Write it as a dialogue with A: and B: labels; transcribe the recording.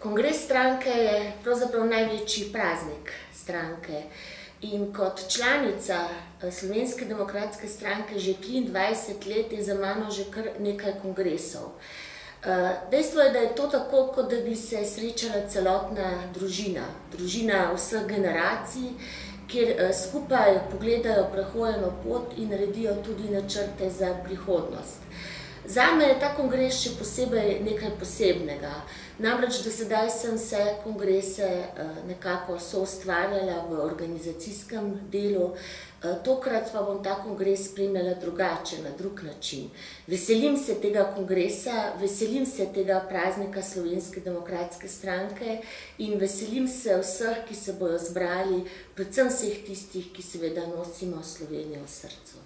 A: Kongres stranke je pravzaprav največji praznik stranke in kot članica Slovenske demokratske stranke že 23 let je za mano že kar nekaj kongresov. Dejstvo je, da je to tako, kot da bi se srečala celotna družina vseh generacij, kjer skupaj pogledajo prehojeno pot in naredijo tudi načrte za prihodnost. Zame je ta kongres še posebej nekaj posebnega. Namreč do sedaj sem vse kongrese nekako soustvarjala v organizacijskem delu, tokrat pa bom ta kongres spremljala drugače, na drug način. Veselim se tega kongresa, veselim se tega praznika Slovenske demokratske stranke in veselim se vseh, ki se bojo zbrali, predvsem vseh tistih, ki seveda nosimo Slovenijo v srcu.